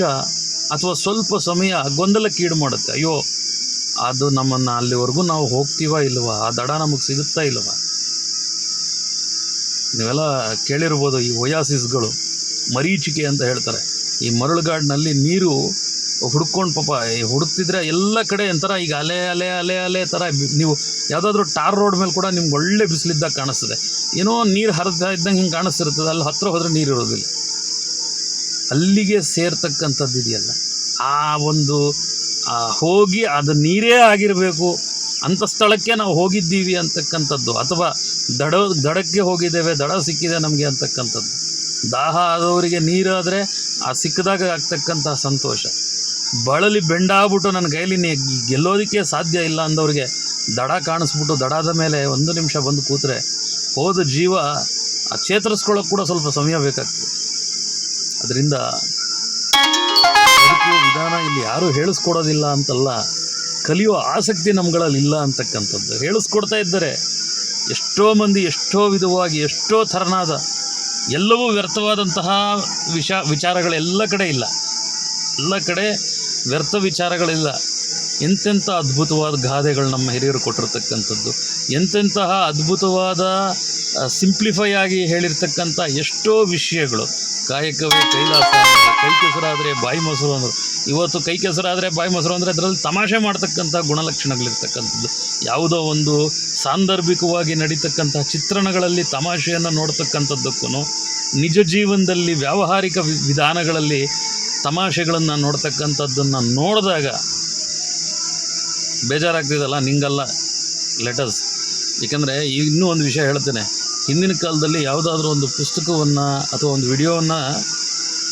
ಅಥವಾ ಸ್ವಲ್ಪ ಸಮಯ ಗೊಂದಲಕ್ಕೀಡು ಮಾಡುತ್ತೆ. ಅಯ್ಯೋ, ಅದು ನಮ್ಮನ್ನು ಅಲ್ಲಿವರೆಗೂ ನಾವು ಹೋಗ್ತೀವಾ ಇಲ್ವಾ, ಆ ದಡ ನಮಗೆ ಸಿಗುತ್ತಾ ಇಲ್ವಾ. ನೀವೆಲ್ಲ ಕೇಳಿರ್ಬೋದು ಈ ಒಯಾಸಿಸ್ಗಳು, ಮರೀಚಿಕೆ ಅಂತ ಹೇಳ್ತಾರೆ. ಈ ಮರಳುಗಾಡಿನಲ್ಲಿ ನೀರು ಹುಡ್ಕೊಂಡು ಪಾಪ ಹುಡುಕ್ತಿದ್ರೆ ಎಲ್ಲ ಕಡೆ ಒಂಥರ ಈಗ ಅಲೆ ಥರ. ನೀವು ಯಾವುದಾದ್ರೂ ಟಾರ್ ರೋಡ್ ಮೇಲೆ ಕೂಡ ನಿಮ್ಗೆ ಒಳ್ಳೆ ಬಿಸಿಲಿದ್ದಾಗ ಕಾಣಿಸ್ತದೆ, ಏನೋ ನೀರು ಹರಿತಾ ಇದ್ದಂಗೆ ಹಿಂಗೆ ಕಾಣಿಸ್ತಿರ್ತದೆ. ಅಲ್ಲಿ ಹತ್ತಿರ ಹೋದರೆ ನೀರು ಇರೋದಿಲ್ಲ. ಅಲ್ಲಿಗೆ ಸೇರ್ತಕ್ಕಂಥದ್ದು ಇದೆಯಲ್ಲ, ಹೋಗಿ ಅದು ನೀರೇ ಆಗಿರಬೇಕು ಅಂಥ ಸ್ಥಳಕ್ಕೆ ನಾವು ಹೋಗಿದ್ದೀವಿ ಅಂತಕ್ಕಂಥದ್ದು, ಅಥವಾ ದಡಕ್ಕೆ ಹೋಗಿದ್ದೇವೆ, ದಡ ಸಿಕ್ಕಿದೆ ನಮಗೆ ಅಂತಕ್ಕಂಥದ್ದು. ದಾಹ ಆದವರಿಗೆ ನೀರಾದರೆ ಆ ಸಿಕ್ಕಿದಾಗ ಆಗ್ತಕ್ಕಂಥ ಸಂತೋಷ. ಬಳಲಿ ಬೆಂಡಾಗ್ಬಿಟ್ಟು ನನ್ನ ಕೈಲಿ ಗೆಲ್ಲೋದಕ್ಕೆ ಸಾಧ್ಯ ಇಲ್ಲ ಅಂದವ್ರಿಗೆ ದಡ ಕಾಣಿಸ್ಬಿಟ್ಟು ದಡದ ಮೇಲೆ 1 ನಿಮಿಷ ಬಂದು ಕೂತ್ರೆ ಹೋದ ಜೀವ ಚೇತರಿಸ್ಕೊಳ್ಳೋಕೆ ಕೂಡ ಸ್ವಲ್ಪ ಸಮಯ ಬೇಕಾಗ್ತದೆ. ಅದರಿಂದ ಬದುಕುವ ವಿಧಾನ ಇಲ್ಲಿ ಯಾರೂ ಹೇಳಿಸ್ಕೊಡೋದಿಲ್ಲ ಅಂತಲ್ಲ, ಕಲಿಯುವ ಆಸಕ್ತಿ ನಮ್ಗಳಲ್ಲಿ ಇಲ್ಲ ಅಂತಕ್ಕಂಥದ್ದು. ಹೇಳಿಸ್ಕೊಡ್ತಾ ಇದ್ದರೆ ಎಷ್ಟೋ ಮಂದಿ ಎಷ್ಟೋ ವಿಧವಾಗಿ ಎಷ್ಟೋ ಥರನಾದ ಎಲ್ಲವೂ ವ್ಯರ್ಥವಾದಂತಹ ವಿಚಾರಗಳೆಲ್ಲ ಕಡೆ ಇಲ್ಲ. ಎಲ್ಲ ಕಡೆ ವ್ಯರ್ಥ ವಿಚಾರಗಳಿಲ್ಲ. ಎಂತೆಂಥ ಅದ್ಭುತವಾದ ಗಾದೆಗಳು ನಮ್ಮ ಹಿರಿಯರು ಕೊಟ್ಟಿರ್ತಕ್ಕಂಥದ್ದು, ಎಂತೆಂತಹ ಅದ್ಭುತವಾದ ಸಿಂಪ್ಲಿಫೈ ಆಗಿ ಹೇಳಿರ್ತಕ್ಕಂಥ ಎಷ್ಟೋ ವಿಷಯಗಳು. ಕಾಯಕವೇ ಕೈಲಾಸ, ಕೈ ಕೆಸರಾದರೆ ಬಾಯಿ ಮೊಸರು ಅಂದರು. ಇವತ್ತು ಕೈ ಕೆಸರಾದರೆ ಬಾಯಿ ಮೊಸರು ಅಂದರೆ ಅದರಲ್ಲಿ ತಮಾಷೆ ಮಾಡ್ತಕ್ಕಂಥ ಗುಣಲಕ್ಷಣಗಳಿರ್ತಕ್ಕಂಥದ್ದು. ಯಾವುದೋ ಒಂದು ಸಾಂದರ್ಭಿಕವಾಗಿ ನಡೀತಕ್ಕಂಥ ಚಿತ್ರಣಗಳಲ್ಲಿ ತಮಾಷೆಯನ್ನು ನೋಡ್ತಕ್ಕಂಥದ್ದಕ್ಕೂ, ನಿಜ ಜೀವನದಲ್ಲಿ ವ್ಯಾವಹಾರಿಕ ವಿಧಾನಗಳಲ್ಲಿ ತಮಾಷೆಗಳನ್ನು ನೋಡ್ತಕ್ಕಂಥದ್ದನ್ನು ನೋಡಿದಾಗ ಬೇಜಾರಾಗ್ತಿದಲ್ಲ, ನಿಂಗಲ್ಲ, ಲೆಟಸ್. ಏಕೆಂದರೆ ಇನ್ನೂ ಒಂದು ವಿಷಯ ಹೇಳ್ತೇನೆ. ಹಿಂದಿನ ಕಾಲದಲ್ಲಿ ಯಾವುದಾದ್ರೂ ಒಂದು ಪುಸ್ತಕವನ್ನು ಅಥವಾ ಒಂದು ವಿಡಿಯೋವನ್ನು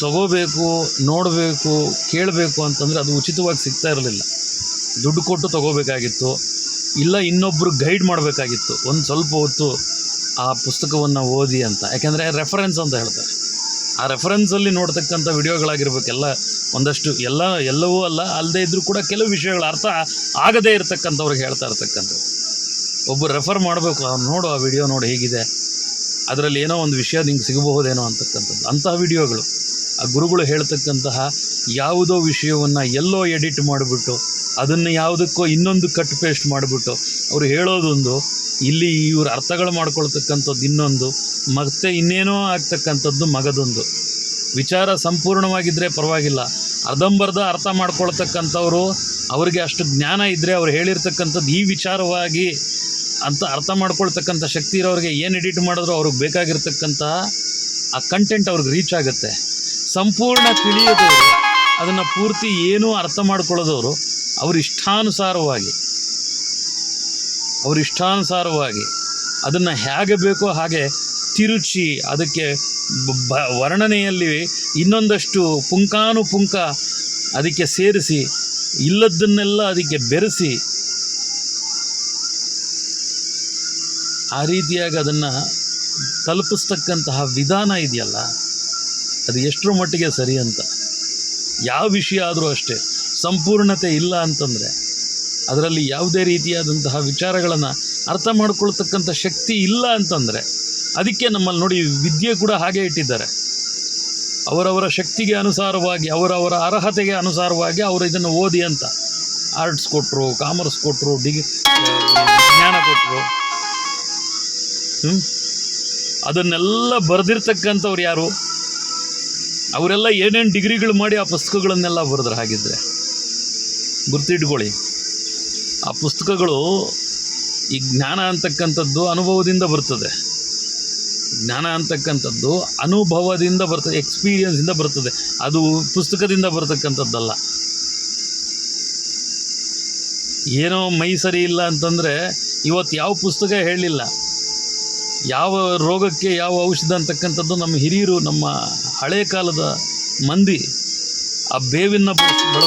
ತಗೋಬೇಕು, ನೋಡಬೇಕು, ಕೇಳಬೇಕು ಅಂತಂದರೆ ಅದು ಉಚಿತವಾಗಿ ಸಿಗ್ತಾ ಇರಲಿಲ್ಲ. ದುಡ್ಡು ಕೊಟ್ಟು ತೊಗೋಬೇಕಾಗಿತ್ತು, ಇಲ್ಲ ಇನ್ನೊಬ್ಬರು ಗೈಡ್ ಮಾಡಬೇಕಾಗಿತ್ತು ಒಂದು ಸ್ವಲ್ಪ ಹೊತ್ತು ಆ ಪುಸ್ತಕವನ್ನು ಓದಿ ಅಂತ. ಯಾಕೆಂದರೆ ರೆಫರೆನ್ಸ್ ಅಂತ ಹೇಳ್ತಾರೆ. ಆ ರೆಫರೆನ್ಸಲ್ಲಿ ನೋಡ್ತಕ್ಕಂಥ ವಿಡಿಯೋಗಳಾಗಿರ್ಬೇಕೆಲ್ಲ ಒಂದಷ್ಟು ಎಲ್ಲವೂ ಅಲ್ಲದೇ ಇದ್ದರೂ ಕೂಡ ಕೆಲವು ವಿಷಯಗಳು ಅರ್ಥ ಆಗದೇ ಇರತಕ್ಕಂಥವ್ರಿಗೆ ಹೇಳ್ತಾ ಇರ್ತಕ್ಕಂಥದ್ದು. ಒಬ್ಬರು ರೆಫರ್ ಮಾಡಬೇಕು, ಅವ್ನು ನೋಡು ಆ ವಿಡಿಯೋ ನೋಡಿ ಹೇಗಿದೆ, ಅದರಲ್ಲಿ ಏನೋ ಒಂದು ವಿಷಯ ನಿಂಗೆ ಸಿಗಬಹುದೇನೋ ಅಂತಕ್ಕಂಥದ್ದು. ಅಂತಹ ವಿಡಿಯೋಗಳು ಆ ಗುರುಗಳು ಹೇಳ್ತಕ್ಕಂತಹ ಯಾವುದೋ ವಿಷಯವನ್ನು ಎಲ್ಲೋ ಎಡಿಟ್ ಮಾಡಿಬಿಟ್ಟು ಅದನ್ನು ಯಾವುದಕ್ಕೋ ಇನ್ನೊಂದು ಕಟ್ ಪೇಸ್ಟ್ ಮಾಡಿಬಿಟ್ಟು ಅವರು ಹೇಳೋದೊಂದು, ಇಲ್ಲಿ ಇವ್ರ ಅರ್ಥಗಳು ಮಾಡ್ಕೊಳ್ತಕ್ಕಂಥದ್ದು ಇನ್ನೊಂದು, ಮತ್ತೆ ಇನ್ನೇನೋ ಆಗ್ತಕ್ಕಂಥದ್ದು ಮಗದೊಂದು. ವಿಚಾರ ಸಂಪೂರ್ಣವಾಗಿದ್ದರೆ ಪರವಾಗಿಲ್ಲ, ಅರ್ಧಂಬರ್ಧ ಅರ್ಥ ಮಾಡ್ಕೊಳ್ತಕ್ಕಂಥವ್ರು, ಅವರಿಗೆ ಅಷ್ಟು ಜ್ಞಾನ ಇದ್ದರೆ ಅವ್ರು ಹೇಳಿರ್ತಕ್ಕಂಥದ್ದು ಈ ವಿಚಾರವಾಗಿ ಅಂತ ಅರ್ಥ ಮಾಡ್ಕೊಳ್ತಕ್ಕಂಥ ಶಕ್ತಿ ಇರೋರಿಗೆ ಏನು ಎಡಿಟ್ ಮಾಡಿದ್ರು ಅವ್ರಿಗೆ ಬೇಕಾಗಿರ್ತಕ್ಕಂಥ ಆ ಕಂಟೆಂಟ್ ಅವ್ರಿಗೆ ರೀಚ್ ಆಗುತ್ತೆ. ಸಂಪೂರ್ಣ ತಿಳಿಯೋದವರು, ಅದನ್ನು ಪೂರ್ತಿ ಏನೂ ಅರ್ಥ ಮಾಡ್ಕೊಳ್ಳೋದವರು ಅವ್ರ ಇಷ್ಟಾನುಸಾರವಾಗಿ ಅದನ್ನು ಹೇಗೆ ಬೇಕೋ ಹಾಗೆ ತಿರುಚಿ ಅದಕ್ಕೆ ವರ್ಣನೆಯಲ್ಲಿ ಇನ್ನೊಂದಷ್ಟು ಪುಂಖಾನುಪುಂಖ ಅದಕ್ಕೆ ಸೇರಿಸಿ ಇಲ್ಲದನ್ನೆಲ್ಲ ಅದಕ್ಕೆ ಬೆರೆಸಿ ಆ ರೀತಿಯಾಗಿ ಅದನ್ನು ತಲುಪಿಸ್ತಕ್ಕಂತಹ ವಿಧಾನ ಇದೆಯಲ್ಲ, ಅದು ಎಷ್ಟರ ಮಟ್ಟಿಗೆ ಸರಿ ಅಂತ. ಯಾವ ವಿಷಯ ಆದರೂ ಅಷ್ಟೇ, ಸಂಪೂರ್ಣತೆ ಇಲ್ಲ ಅಂತಂದರೆ ಅದರಲ್ಲಿ ಯಾವುದೇ ರೀತಿಯಾದಂತಹ ವಿಚಾರಗಳನ್ನು ಅರ್ಥ ಮಾಡ್ಕೊಳ್ತಕ್ಕಂಥ ಶಕ್ತಿ ಇಲ್ಲ ಅಂತಂದರೆ, ಅದಕ್ಕೆ ನಮ್ಮಲ್ಲಿ ನೋಡಿ ವಿದ್ಯೆ ಕೂಡ ಹಾಗೆ ಇಟ್ಟಿದ್ದಾರೆ. ಅವರವರ ಶಕ್ತಿಗೆ ಅನುಸಾರವಾಗಿ, ಅವರವರ ಅರ್ಹತೆಗೆ ಅನುಸಾರವಾಗಿ ಅವರು ಇದನ್ನು ಓದಿ ಅಂತ. ಆರ್ಟ್ಸ್ ಕೊಟ್ಟರು, ಕಾಮರ್ಸ್ ಕೊಟ್ಟರು, ವಿಜ್ಞಾನ ಕೊಟ್ಟರು, ಅದನ್ನೆಲ್ಲ ಬರೆದಿರ್ತಕ್ಕಂಥವ್ರು ಯಾರು? ಅವರೆಲ್ಲ ಏನೇನು ಡಿಗ್ರಿಗಳು ಮಾಡಿ ಆ ಪುಸ್ತಕಗಳನ್ನೆಲ್ಲ ಬರೆದ್ರೆ ಹಾಗಿದ್ದರೆ ಗುರ್ತಿಟ್ಕೊಳ್ಳಿ. ಆ ಪುಸ್ತಕಗಳು, ಈ ಜ್ಞಾನ ಅಂತಕ್ಕಂಥದ್ದು ಅನುಭವದಿಂದ ಬರ್ತದೆ. ಜ್ಞಾನ ಅಂತಕ್ಕಂಥದ್ದು ಅನುಭವದಿಂದ ಬರ್ತದೆ, ಎಕ್ಸ್ಪೀರಿಯನ್ಸಿಂದ ಬರ್ತದೆ. ಅದು ಪುಸ್ತಕದಿಂದ ಬರ್ತಕ್ಕಂಥದ್ದಲ್ಲ. ಏನೋ ಮೈ ಸರಿ ಇಲ್ಲ ಅಂತಂದರೆ ಇವತ್ತು ಯಾವ ಪುಸ್ತಕ ಹೇಳಲಿಲ್ಲ, ಯಾವ ರೋಗಕ್ಕೆ ಯಾವ ಔಷಧ ಅಂತಕ್ಕಂಥದ್ದು ನಮ್ಮ ಹಿರಿಯರು, ನಮ್ಮ ಹಳೆ ಕಾಲದ ಮಂದಿ ಆ ಬೇವನ್ನು ಬಳಸ್ತಾಯಿದ್ರು,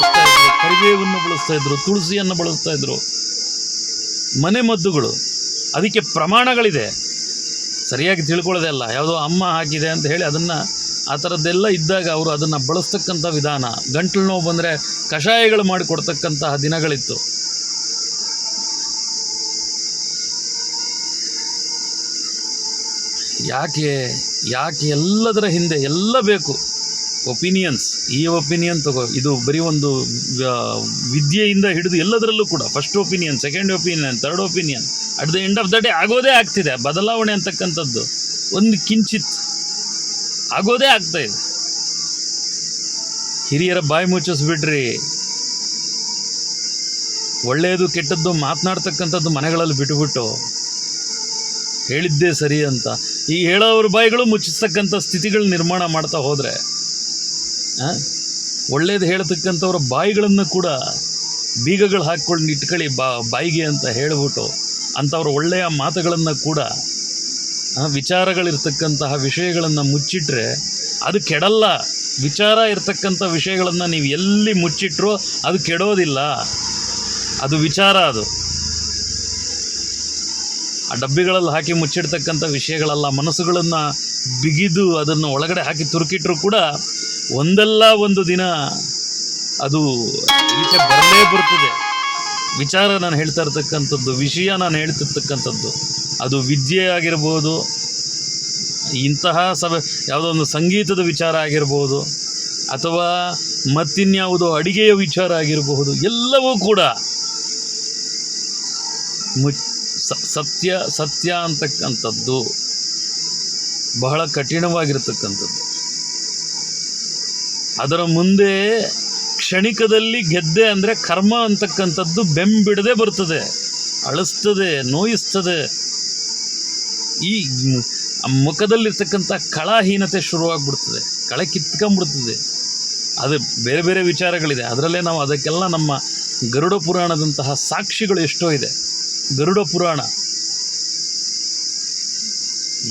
ಕರಿಬೇವನ್ನು ಬಳಸ್ತಾಯಿದ್ರು, ತುಳಸಿಯನ್ನು ಬಳಸ್ತಾಯಿದ್ರು. ಮನೆ ಮದ್ದುಗಳು, ಅದಕ್ಕೆ ಪ್ರಮಾಣಗಳಿದೆ, ಸರಿಯಾಗಿ ತಿಳ್ಕೊಳ್ಳೋದೇ ಅಲ್ಲ. ಯಾವುದೋ ಅಮ್ಮ ಹಾಕಿದೆ ಅಂತ ಹೇಳಿ ಅದನ್ನು ಆ ಥರದ್ದೆಲ್ಲ ಇದ್ದಾಗ ಅವರು ಅದನ್ನು ಬಳಸ್ತಕ್ಕಂಥ ವಿಧಾನ. ಗಂಟಲು ನೋವು ಬಂದರೆ ಕಷಾಯಗಳು ಮಾಡಿಕೊಡ್ತಕ್ಕಂತಹ ದಿನಗಳಿತ್ತು. ಯಾಕೆ ಎಲ್ಲದರ ಹಿಂದೆ ಎಲ್ಲ ಬೇಕು ಒಪಿನಿಯನ್ಸ್. ಈ ಒಪಿನಿಯನ್ ತಗೋ, ಇದು ಬರೀ ಒಂದು ವಿದ್ಯೆಯಿಂದ ಹಿಡಿದು ಎಲ್ಲದರಲ್ಲೂ ಕೂಡ first opinion, second opinion, third opinion, at the end of the day ಆಗೋದೇ ಆಗ್ತಿದೆ. ಬದಲಾವಣೆ ಅಂತಕ್ಕಂಥದ್ದು ಒಂದು ಕಿಂಚಿತ್ ಆಗೋದೇ ಆಗ್ತಾಯಿದೆ. ಹಿರಿಯರ ಬಾಯಿ ಮುಚ್ಚಿಸ್ಬಿಟ್ರಿ, ಒಳ್ಳೆಯದು ಕೆಟ್ಟದ್ದು ಮಾತನಾಡ್ತಕ್ಕಂಥದ್ದು ಮನೆಗಳಲ್ಲಿ ಬಿಟ್ಟುಬಿಟ್ಟು ಹೇಳಿದ್ದೇ ಸರಿ ಅಂತ ಈಗ ಹೇಳೋವ್ರ ಬಾಯಿಗಳು ಮುಚ್ಚಿಸ್ತಕ್ಕಂಥ ಸ್ಥಿತಿಗಳು ನಿರ್ಮಾಣ ಮಾಡ್ತಾ ಹೋದರೆ, ಒಳ್ಳೇದು ಹೇಳ್ತಕ್ಕಂಥವ್ರ ಬಾಯಿಗಳನ್ನು ಕೂಡ ಬೀಗಗಳು ಹಾಕ್ಕೊಂಡು ಇಟ್ಕೊಳ್ಳಿ ಬಾಯಿಗೆ ಅಂತ ಹೇಳಿಬಿಟ್ಟು ಅಂಥವ್ರ ಒಳ್ಳೆಯ ಮಾತುಗಳನ್ನು ಕೂಡ, ವಿಚಾರಗಳಿರ್ತಕ್ಕಂತಹ ವಿಷಯಗಳನ್ನು ಮುಚ್ಚಿಟ್ರೆ ಅದು ಕೆಡಲ್ಲ. ವಿಚಾರ ಇರ್ತಕ್ಕಂಥ ವಿಷಯಗಳನ್ನು ನೀವು ಎಲ್ಲಿ ಮುಚ್ಚಿಟ್ರೋ ಅದು ಕೆಡೋದಿಲ್ಲ. ಅದು ವಿಚಾರ. ಅದು ಆ ಡಬ್ಬಿಗಳಲ್ಲಿ ಹಾಕಿ ಮುಚ್ಚಿಡ್ತಕ್ಕಂಥ ವಿಷಯಗಳಲ್ಲ. ಮನಸ್ಸುಗಳನ್ನು ಬಿಗಿದು ಅದನ್ನು ಒಳಗಡೆ ಹಾಕಿ ತುರುಕಿಟ್ರೂ ಕೂಡ ಒಂದಲ್ಲ ಒಂದು ದಿನ ಅದು ಈಚೆ ಬರಲೇ ಬರ್ತದೆ. ವಿಚಾರ ನಾನು ಹೇಳ್ತಾ ಇರ್ತಕ್ಕಂಥದ್ದು, ವಿಷಯ ನಾನು ಹೇಳ್ತಿರ್ತಕ್ಕಂಥದ್ದು, ಅದು ವಿದ್ಯೆ ಆಗಿರ್ಬೋದು, ಇಂತಹ ಯಾವುದೋ ಒಂದು ಸಂಗೀತದ ವಿಚಾರ ಆಗಿರ್ಬೋದು, ಅಥವಾ ಮತ್ತಿನ್ಯಾವುದೋ ಅಡಿಗೆಯ ವಿಚಾರ ಆಗಿರಬಹುದು, ಎಲ್ಲವೂ ಕೂಡ ಸತ್ಯ ಅಂತಕ್ಕಂಥದ್ದು ಬಹಳ ಕಠಿಣವಾಗಿರ್ತಕ್ಕಂಥದ್ದು. ಅದರ ಮುಂದೆ ಕ್ಷಣಿಕದಲ್ಲಿ ಗೆದ್ದೆ ಅಂದರೆ ಕರ್ಮ ಅಂತಕ್ಕಂಥದ್ದು ಬೆಂಬಿಡದೆ ಬರ್ತದೆ, ಅಳಿಸ್ತದೆ, ನೋಯಿಸ್ತದೆ. ಈ ಮುಖದಲ್ಲಿರ್ತಕ್ಕಂಥ ಕಳಾಹೀನತೆ ಶುರುವಾಗ್ಬಿಡ್ತದೆ, ಕಳೆ ಕಿತ್ಕೊಂಡ್ಬಿಡ್ತದೆ. ಅದು ಬೇರೆ ಬೇರೆ ವಿಚಾರಗಳಿದೆ. ಅದರಲ್ಲೇ ನಾವು ಅದಕ್ಕೆಲ್ಲ ನಮ್ಮ ಗರುಡ ಪುರಾಣದಂತಹ ಸಾಕ್ಷಿಗಳು ಎಷ್ಟೋ ಇದೆ. ಗರುಡ ಪುರಾಣ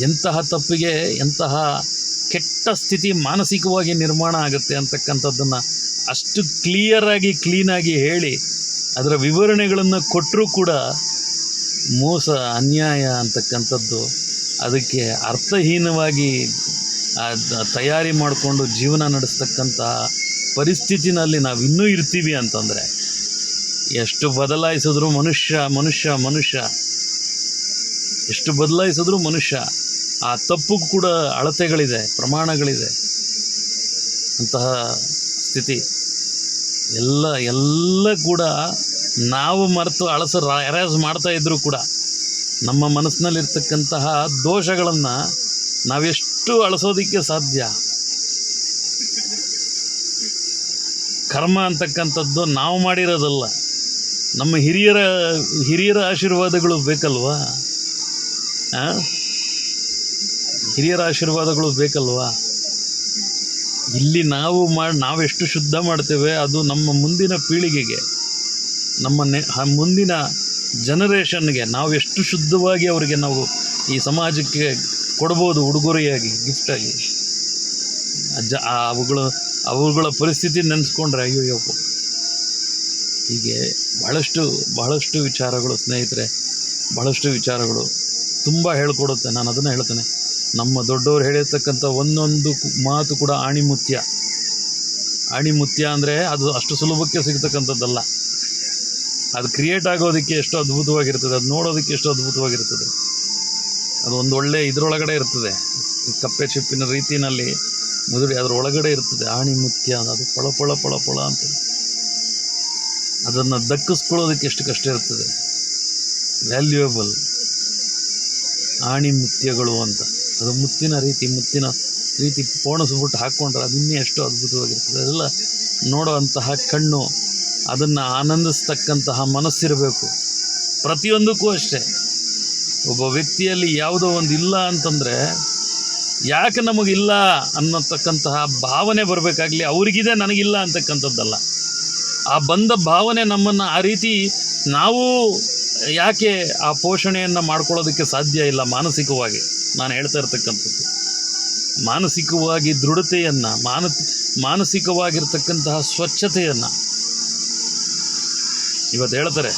ಎಂತಹ ತಪ್ಪಿಗೆ ಎಂತಹ ಕೆಟ್ಟ ಸ್ಥಿತಿ ಮಾನಸಿಕವಾಗಿ ನಿರ್ಮಾಣ ಆಗುತ್ತೆ ಅಂತಕ್ಕಂಥದ್ದನ್ನು ಅಷ್ಟು ಕ್ಲೀನಾಗಿ ಹೇಳಿ ಅದರ ವಿವರಣೆಗಳನ್ನು ಕೊಟ್ಟರೂ ಕೂಡ ಮೋಸ ಅನ್ಯಾಯ ಅಂತಕ್ಕಂಥದ್ದು ಅದಕ್ಕೆ ಅರ್ಥಹೀನವಾಗಿ ತಯಾರಿ ಮಾಡಿಕೊಂಡು ಜೀವನ ನಡೆಸ್ತಕ್ಕಂಥ ಪರಿಸ್ಥಿತಿನಲ್ಲಿ ನಾವು ಇನ್ನೂ ಇರ್ತೀವಿ ಅಂತಂದರೆ ಎಷ್ಟು ಬದಲಾಯಿಸಿದ್ರೂ ಮನುಷ್ಯ ಎಷ್ಟು ಬದಲಾಯಿಸಿದ್ರೂ ಮನುಷ್ಯ ಆ ತಪ್ಪು ಕೂಡ ಅಳತೆಗಳಿದೆ, ಪ್ರಮಾಣಗಳಿದೆ. ಅಂತಹ ಸ್ಥಿತಿ ಎಲ್ಲ ಕೂಡ ನಾವು ಮರೆತು ಎರೇಸ್ ಮಾಡ್ತಾ ಇದ್ದರೂ ಕೂಡ ನಮ್ಮ ಮನಸ್ಸಿನಲ್ಲಿರ್ತಕ್ಕಂತಹ ದೋಷಗಳನ್ನು ನಾವೆಷ್ಟು ಅಳಿಸೋದಕ್ಕೆ ಸಾಧ್ಯ? ಕರ್ಮ ಅಂತಕ್ಕಂಥದ್ದು ನಾವು ಮಾಡಿರೋದಲ್ಲ, ನಮ್ಮ ಹಿರಿಯರ ಆಶೀರ್ವಾದಗಳು ಬೇಕಲ್ವಾ? ಹಿರಿಯರ ಆಶೀರ್ವಾದಗಳು ಬೇಕಲ್ವಾ? ಇಲ್ಲಿ ನಾವೆಷ್ಟು ಶುದ್ಧ ಮಾಡ್ತೇವೆ ಅದು ನಮ್ಮ ಮುಂದಿನ ಪೀಳಿಗೆಗೆ, ನಮ್ಮ ಮುಂದಿನ ಜನರೇಷನ್ಗೆ ನಾವು ಎಷ್ಟು ಶುದ್ಧವಾಗಿ ಅವರಿಗೆ ನಾವು ಈ ಸಮಾಜಕ್ಕೆ ಕೊಡ್ಬೋದು ಉಡುಗೊರೆಯಾಗಿ, ಗಿಫ್ಟಾಗಿ. ಅವುಗಳ ಪರಿಸ್ಥಿತಿ ನೆನೆಸ್ಕೊಂಡ್ರೆ ಅಯ್ಯೋ. ಹೀಗೆ ಬಹಳಷ್ಟು ವಿಚಾರಗಳು ಸ್ನೇಹಿತರೆ, ಬಹಳಷ್ಟು ವಿಚಾರಗಳು ತುಂಬ ಹೇಳ್ಕೊಡುತ್ತೆ. ನಾನು ಅದನ್ನು ಹೇಳ್ತೇನೆ, ನಮ್ಮ ದೊಡ್ಡವರು ಹೇಳಿರ್ತಕ್ಕಂಥ ಒಂದೊಂದು ಮಾತು ಕೂಡ ಆಣಿಮುತ್ಯ ಅಂದರೆ ಅದು ಅಷ್ಟು ಸುಲಭಕ್ಕೆ ಸಿಗ್ತಕ್ಕಂಥದ್ದಲ್ಲ. ಅದು ಕ್ರಿಯೇಟ್ ಆಗೋದಕ್ಕೆ ಎಷ್ಟು ಅದ್ಭುತವಾಗಿರ್ತದೆ, ಅದು ನೋಡೋದಕ್ಕೆ ಎಷ್ಟು ಅದ್ಭುತವಾಗಿರ್ತದೆ. ಅದು ಒಂದು ಒಳ್ಳೆ ಇದರೊಳಗಡೆ ಇರ್ತದೆ, ಕಪ್ಪೆ ಚಿಪ್ಪಿನ ರೀತಿಯಲ್ಲಿ ಮುದುಡಿ ಅದರೊಳಗಡೆ ಇರ್ತದೆ ಆಣಿಮುತ್ಯ. ಅದು ಪಳ ಅಂತ ಅದನ್ನು ದಕ್ಕಿಸ್ಕೊಳ್ಳೋದಕ್ಕೆ ಎಷ್ಟು ಕಷ್ಟ ಇರ್ತದೆ. ವ್ಯಾಲ್ಯೂಯಬಲ್ ಆಣಿಮುತ್ಯಗಳು ಅಂತ. ಅದು ಮುತ್ತಿನ ರೀತಿ ಪೋಣಿಸ್ಬಿಟ್ಟು ಹಾಕ್ಕೊಂಡ್ರೆ ಅದನ್ನೇ ಎಷ್ಟು ಅದ್ಭುತವಾಗಿರ್ತದೆ. ಅದೆಲ್ಲ ನೋಡೋವಂತಹ ಕಣ್ಣು, ಅದನ್ನು ಆನಂದಿಸ್ತಕ್ಕಂತಹ ಮನಸ್ಸಿರಬೇಕು. ಪ್ರತಿಯೊಂದಕ್ಕೂ ಅಷ್ಟೇ, ಒಬ್ಬ ವ್ಯಕ್ತಿಯಲ್ಲಿ ಯಾವುದೋ ಒಂದು ಇಲ್ಲ ಅಂತಂದರೆ ಯಾಕೆ ನಮಗಿಲ್ಲ ಅನ್ನತಕ್ಕಂತಹ ಭಾವನೆ ಬರಬೇಕಾಗಲಿ. ಅವ್ರಿಗಿದೆ ನನಗಿಲ್ಲ ಅಂತಕ್ಕಂಥದ್ದಲ್ಲ. ಆ ಬಂದ ಭಾವನೆ ನಮ್ಮನ್ನು ಆ ರೀತಿ ನಾವು ಯಾಕೆ ಆ ಪೋಷಣೆಯನ್ನು ಮಾಡ್ಕೊಳ್ಳೋದಕ್ಕೆ ಸಾಧ್ಯ ಇಲ್ಲ ಮಾನಸಿಕವಾಗಿ. ನಾನು ಹೇಳ್ತಾ ಇರ್ತಕ್ಕಂಥದ್ದು ಮಾನಸಿಕವಾಗಿ ದೃಢತೆಯನ್ನು, ಮಾನಸಿಕವಾಗಿರ್ತಕ್ಕಂತಹ ಸ್ವಚ್ಛತೆಯನ್ನು ಇವತ್ತು ಹೇಳ್ತಾರೆ.